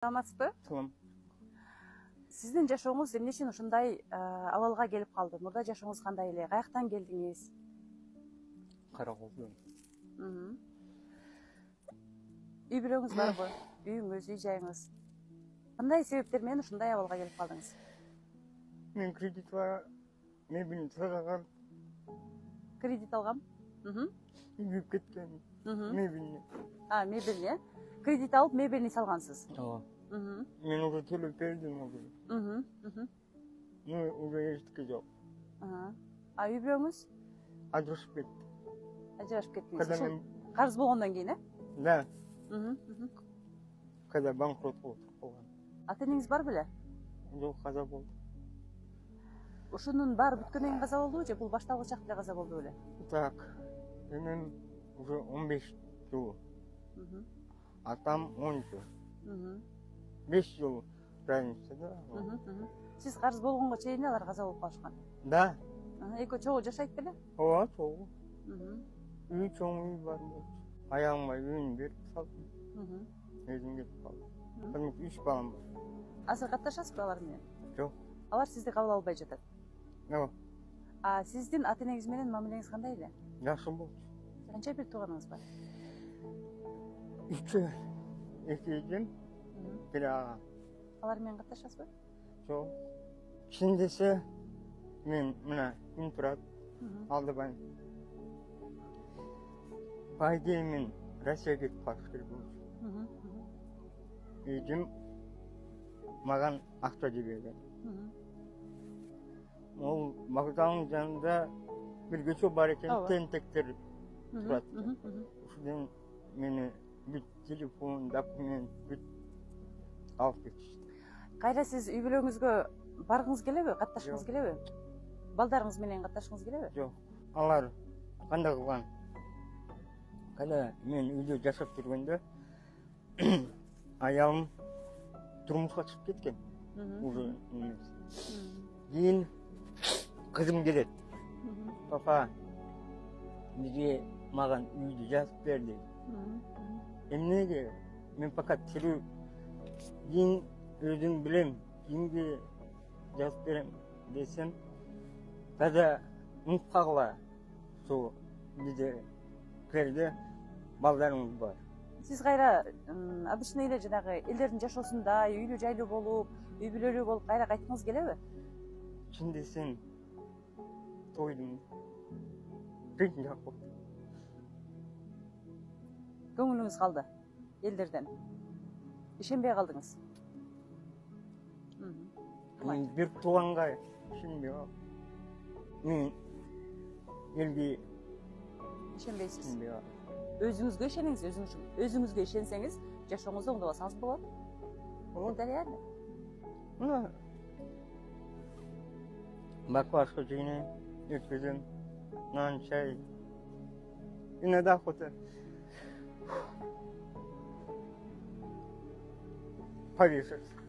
Саламатсызбы? Tamam. Сиздин жашооңуз эмне үчүн ушундай абалга келип калды? Мурда жашооңуз кандай эле? Каяктан келдиңиз? Караколдон. Үй бүлөңүз барбы? Үйүңүз, үй жайыңыз? Кандай себептер менен ушундай абалга келип калдыңыз? Мен кредитка мебель сатаган, Кредит алгам. үйүп кеткен мебельни. Мебель, Кредит алып, мебельни салгансыз. Ооба. Мен уже төлөп бердим уже. Ну, уже эчтеке жок. Үй бүлөңүз? Ажырашып кетти. Ажырашып кеттиңиз. Когда Ушул мен... карыз болгондон кийин, Да. Когда банкрот болуп калган. Ата энеңиз бар беле? Жок, каза болду. Ушунун баары бүткөндөн кийин каза болдубу же бул башталгыч эле каза болду беле? Так. Менин уже 15 жыл. Атам 10 жыл. 5 жыл разница, да? Сиз карыз болгонго чейин алар каза болуп калышкан. Да. Экөө чогуу жашайт беле? Ооба, чогуу. Үй чоң үй бар болчу. Аягыма үйүн берип салдым. Өзүм кетип калдым. 3 балам бар. Азыр катташасызбы алар менен? Жок. Алар сизди кабыл албай жатат. Ооба. Сиздин ата энеңиз менен мамилеңиз кандай эле? Жакшы болчу. Канча бир тууганыңыз бар? 3 2 эжем, бир агам. Алар менен катташасызбы? Жок. Чын десе, мен мына күн турат, алдыбай. По идее, мен Россияга кетип калыш керек болчу. Эжем маган акча жиберген. Ол вокзалдын жанында бир көчө бар экен, тентектер турат. Ушудан мени бүт телефон, документ бүт алып кетишти. Кайра сиз үй бүлөңүзгө баргыңыз келеби, катташкыңыз келеби? Балдарыңыз менен катташкыңыз келеби? Жок. Алар кандай кылган? Када мен үйдө жашап жүргөндө аялым турмушка чыгып кеткен. Уже эмес. Кийин кызым келет. Папа, бизге маган үйдү жазып бер дейт. Эмнеге? Мен пока тирүү. Кийин өзүм билем, кимге жазып берем десем, таза унутуп калгыла. Сол бизде жерде балдарыңыз бар. Сиз кайра обычный эле жанагы элдердин жашоосундай үйлүү жайлуу болуп, үй бүлөлүү болуп кайра кайткыңыз келеби? Чын десем, тойдум. Кыйын жак болду. Көңүлүңүз калды элдерден. Ишенбей калдыңыз. Мен бир тууганга ишенбей калдым. Мен элге ишенбейсиз. Өзүңүзгө ишениңиз, өзүңүзгө ишенсеңиз, жашооңузду оңдобосоңуз болот. Это реально. Мына баклашка жыйнайм, өткөзөм, нан, чай. Иногда охота повешаться.